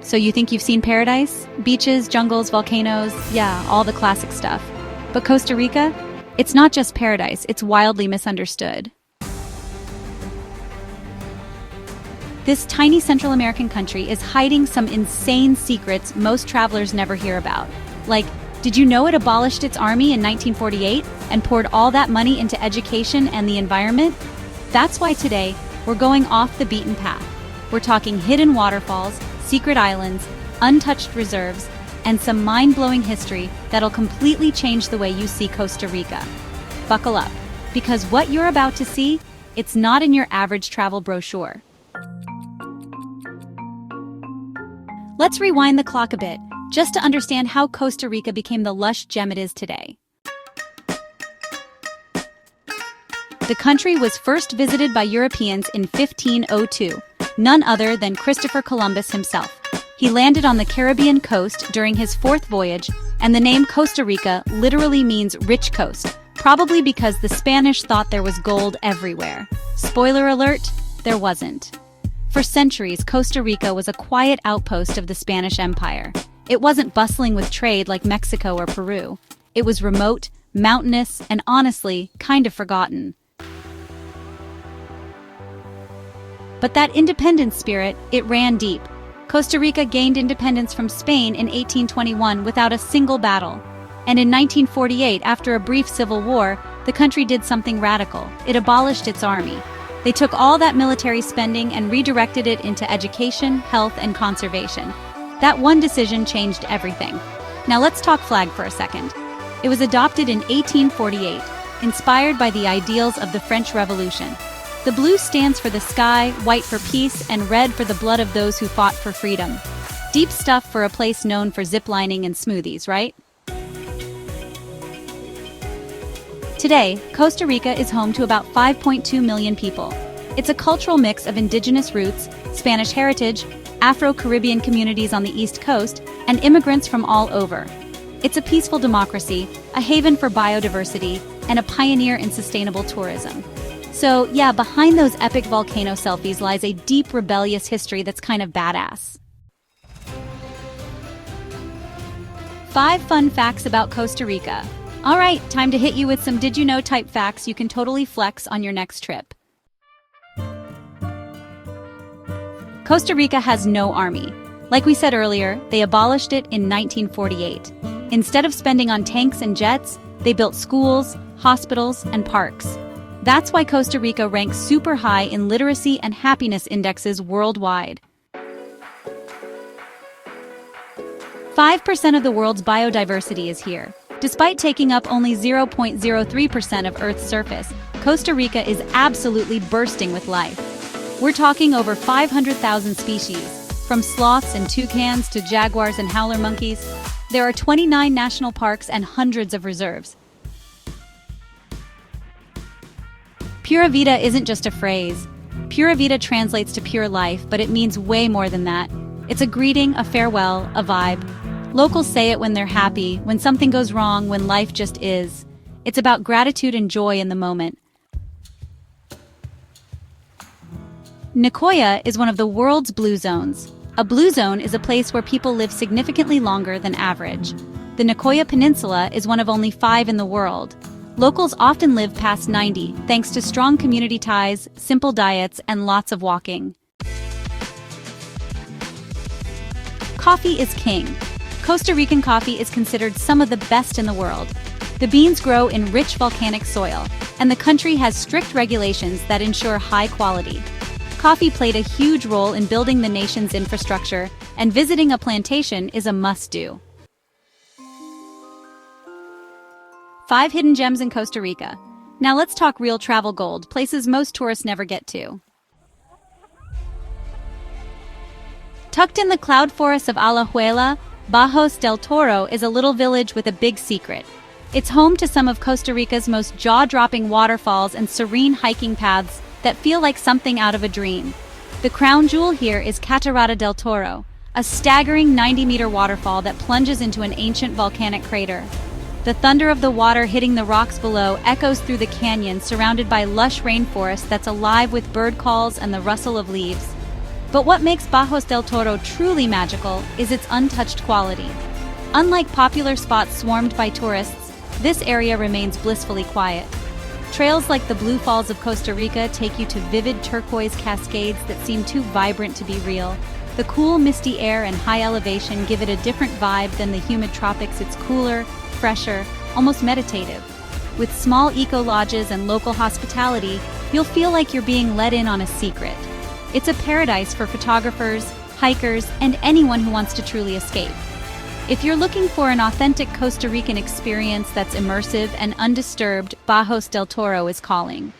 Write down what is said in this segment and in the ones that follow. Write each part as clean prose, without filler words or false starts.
So you think you've seen paradise? Beaches, jungles, volcanoes, yeah, all the classic stuff. But Costa Rica? It's not just paradise, it's wildly misunderstood. This tiny Central American country is hiding some insane secrets most travelers never hear about. Like, did you know it abolished its army in 1948 and poured all that money into education and the environment? That's why today, we're going off the beaten path. We're talking hidden waterfalls, secret islands, untouched reserves, and some mind-blowing history that'll completely change the way you see Costa Rica. Buckle up, because what you're about to see, it's not in your average travel brochure. Let's rewind the clock a bit, just to understand how Costa Rica became the lush gem it is today. The country was first visited by Europeans in 1502, none other than Christopher Columbus himself. He landed on the Caribbean coast during his fourth voyage, and the name Costa Rica literally means rich coast, probably because the Spanish thought there was gold everywhere. Spoiler alert, there wasn't. For centuries, Costa Rica was a quiet outpost of the Spanish Empire. It wasn't bustling with trade like Mexico or Peru. It was remote, mountainous, and honestly, kind of forgotten. But that independence spirit, it ran deep. Costa Rica gained independence from Spain in 1821 without a single battle. And in 1948, after a brief civil war, the country did something radical. It abolished its army. They took all that military spending and redirected it into education, health, and conservation. That one decision changed everything. Now let's talk flag for a second. It was adopted in 1848, inspired by the ideals of the French Revolution. The blue stands for the sky, white for peace, and red for the blood of those who fought for freedom. Deep stuff for a place known for ziplining and smoothies, right? Today, Costa Rica is home to about 5.2 million people. It's a cultural mix of indigenous roots, Spanish heritage, Afro-Caribbean communities on the East Coast, and immigrants from all over. It's a peaceful democracy, a haven for biodiversity, and a pioneer in sustainable tourism. So, yeah, behind those epic volcano selfies lies a deep, rebellious history that's kind of badass. 5 fun facts about Costa Rica. All right, time to hit you with some did you know type facts you can totally flex on your next trip. Costa Rica has no army. Like we said earlier, they abolished it in 1948. Instead of spending on tanks and jets, they built schools, hospitals, and parks. That's why Costa Rica ranks super high in literacy and happiness indexes worldwide. 5% of the world's biodiversity is here. Despite taking up only 0.03% of Earth's surface, Costa Rica is absolutely bursting with life. We're talking over 500,000 species, from sloths and toucans to jaguars and howler monkeys. There are 29 national parks and hundreds of reserves. Pura Vida isn't just a phrase. Pura Vida translates to pure life, but it means way more than that. It's a greeting, a farewell, a vibe. Locals say it when they're happy, when something goes wrong, when life just is. It's about gratitude and joy in the moment. Nicoya is one of the world's blue zones. A blue zone is a place where people live significantly longer than average. The Nicoya Peninsula is one of only 5 in the world. Locals often live past 90, thanks to strong community ties, simple diets, and lots of walking. Coffee is king. Costa Rican coffee is considered some of the best in the world. The beans grow in rich volcanic soil, and the country has strict regulations that ensure high quality. Coffee played a huge role in building the nation's infrastructure, and visiting a plantation is a must-do. 5 hidden gems in Costa Rica. Now let's talk real travel gold, places most tourists never get to. Tucked in the cloud forests of Alajuela, Bajos del Toro is a little village with a big secret. It's home to some of Costa Rica's most jaw-dropping waterfalls and serene hiking paths that feel like something out of a dream. The crown jewel here is Catarata del Toro, a staggering 90-meter waterfall that plunges into an ancient volcanic crater. The thunder of the water hitting the rocks below echoes through the canyon, surrounded by lush rainforest that's alive with bird calls and the rustle of leaves. But what makes Bajos del Toro truly magical is its untouched quality. Unlike popular spots swarmed by tourists, this area remains blissfully quiet. Trails like the Blue Falls of Costa Rica take you to vivid turquoise cascades that seem too vibrant to be real. The cool, misty air and high elevation give it a different vibe than the humid tropics. It's cooler, fresher, almost meditative. With small eco-lodges and local hospitality, you'll feel like you're being let in on a secret. It's a paradise for photographers, hikers, and anyone who wants to truly escape. If you're looking for an authentic Costa Rican experience that's immersive and undisturbed, Bajos del Toro is calling.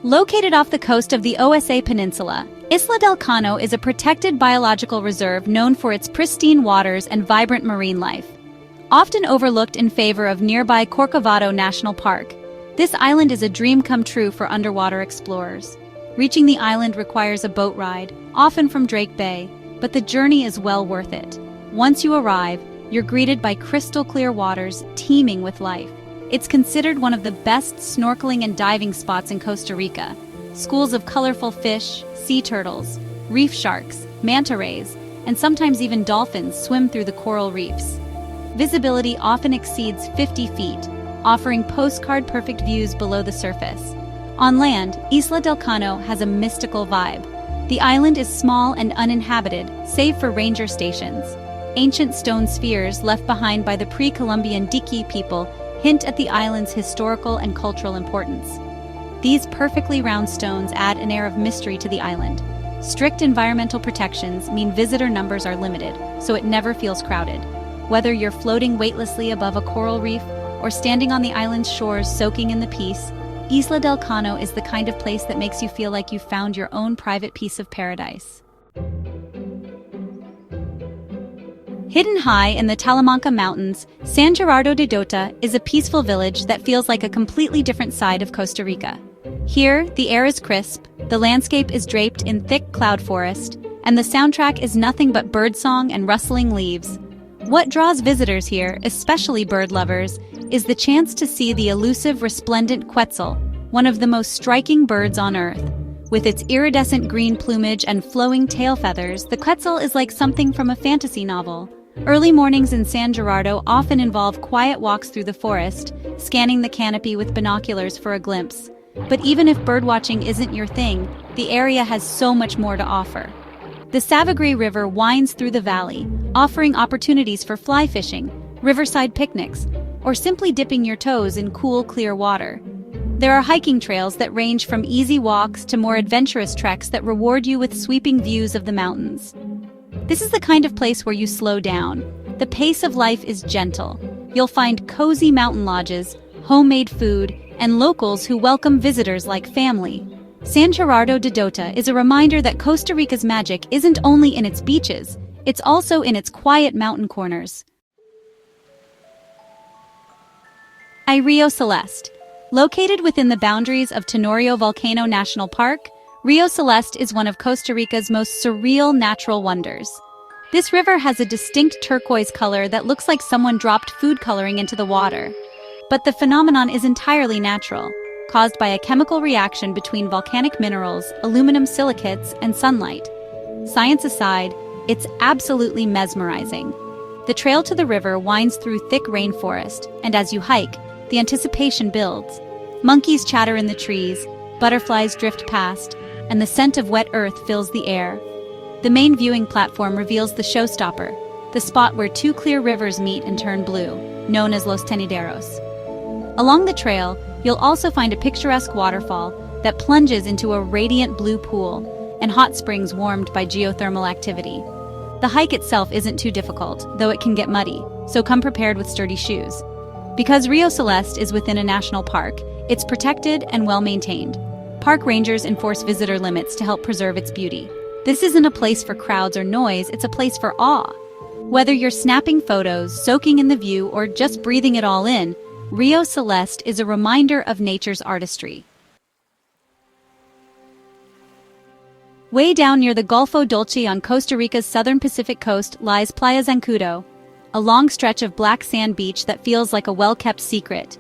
Located off the coast of the OSA Peninsula, Isla del Cano is a protected biological reserve known for its pristine waters and vibrant marine life. Often overlooked in favor of nearby Corcovado National Park, this island is a dream come true for underwater explorers. Reaching the island requires a boat ride, often from Drake Bay, but the journey is well worth it. Once you arrive, you're greeted by crystal-clear waters teeming with life. It's considered one of the best snorkeling and diving spots in Costa Rica. Schools of colorful fish, sea turtles, reef sharks, manta rays, and sometimes even dolphins swim through the coral reefs. Visibility often exceeds 50 feet, offering postcard-perfect views below the surface. On land, Isla del Cano has a mystical vibe. The island is small and uninhabited, save for ranger stations. Ancient stone spheres left behind by the pre-Columbian Diqui people hint at the island's historical and cultural importance. These perfectly round stones add an air of mystery to the island. Strict environmental protections mean visitor numbers are limited, so it never feels crowded. Whether you're floating weightlessly above a coral reef or standing on the island's shores soaking in the peace, Isla del Cano is the kind of place that makes you feel like you've found your own private piece of paradise. Hidden high in the Talamanca Mountains, San Gerardo de Dota is a peaceful village that feels like a completely different side of Costa Rica. Here, the air is crisp, the landscape is draped in thick cloud forest, and the soundtrack is nothing but birdsong and rustling leaves. What draws visitors here, especially bird lovers, is the chance to see the elusive resplendent quetzal, one of the most striking birds on Earth. With its iridescent green plumage and flowing tail feathers, the quetzal is like something from a fantasy novel. Early mornings in San Gerardo often involve quiet walks through the forest, scanning the canopy with binoculars for a glimpse. But even if birdwatching isn't your thing, the area has so much more to offer. The Savagre River winds through the valley, offering opportunities for fly fishing, riverside picnics, or simply dipping your toes in cool, clear water. There are hiking trails that range from easy walks to more adventurous treks that reward you with sweeping views of the mountains. This is the kind of place where you slow down. The pace of life is gentle. You'll find cozy mountain lodges, homemade food, and locals who welcome visitors like family. San Gerardo de Dota is a reminder that Costa Rica's magic isn't only in its beaches, it's also in its quiet mountain corners. Rio Celeste. Located within the boundaries of Tenorio Volcano National Park, Rio Celeste is one of Costa Rica's most surreal natural wonders. This river has a distinct turquoise color that looks like someone dropped food coloring into the water. But the phenomenon is entirely natural, caused by a chemical reaction between volcanic minerals, aluminum silicates, and sunlight. Science aside, it's absolutely mesmerizing. The trail to the river winds through thick rainforest, and as you hike, the anticipation builds. Monkeys chatter in the trees, butterflies drift past, and the scent of wet earth fills the air. The main viewing platform reveals the showstopper, the spot where two clear rivers meet and turn blue, known as Los Tenideros. Along the trail, you'll also find a picturesque waterfall that plunges into a radiant blue pool, and hot springs warmed by geothermal activity. The hike itself isn't too difficult, though it can get muddy, so come prepared with sturdy shoes. Because Rio Celeste is within a national park, it's protected and well-maintained. Park rangers enforce visitor limits to help preserve its beauty. This isn't a place for crowds or noise, it's a place for awe. Whether you're snapping photos, soaking in the view, or just breathing it all in, Rio Celeste is a reminder of nature's artistry. Way down near the Golfo Dolce on Costa Rica's southern Pacific coast lies Playa Zancudo, a long stretch of black sand beach that feels like a well-kept secret.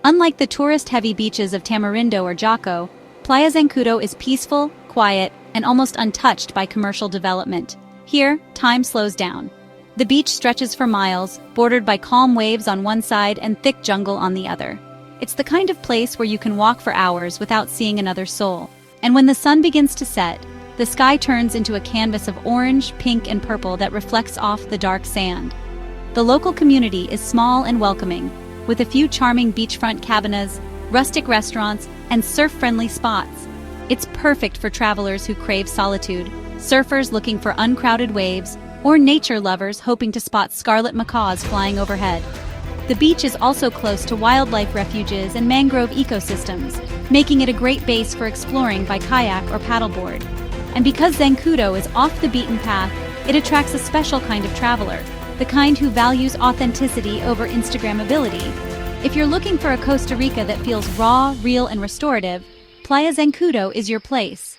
Unlike the tourist-heavy beaches of Tamarindo or Jaco, Playa Zancudo is peaceful, quiet, and almost untouched by commercial development. Here, time slows down. The beach stretches for miles, bordered by calm waves on one side and thick jungle on the other. It's the kind of place where you can walk for hours without seeing another soul. And when the sun begins to set, the sky turns into a canvas of orange, pink, and purple that reflects off the dark sand. The local community is small and welcoming, with a few charming beachfront cabanas, rustic restaurants, and surf-friendly spots. It's perfect for travelers who crave solitude, surfers looking for uncrowded waves, or nature lovers hoping to spot scarlet macaws flying overhead. The beach is also close to wildlife refuges and mangrove ecosystems, making it a great base for exploring by kayak or paddleboard. And because Zancudo is off the beaten path, it attracts a special kind of traveler, the kind who values authenticity over Instagrammability. If you're looking for a Costa Rica that feels raw, real, and restorative, Playa Zancudo is your place.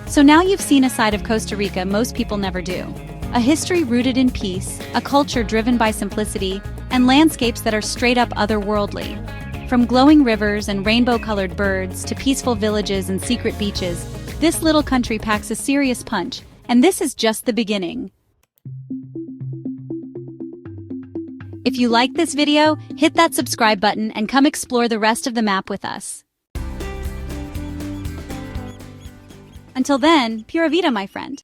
So now you've seen a side of Costa Rica most people never do. A history rooted in peace, a culture driven by simplicity, and landscapes that are straight up otherworldly. From glowing rivers and rainbow-colored birds to peaceful villages and secret beaches, this little country packs a serious punch, and this is just the beginning. If you like this video, hit that subscribe button and come explore the rest of the map with us. Until then, pura vida, my friend.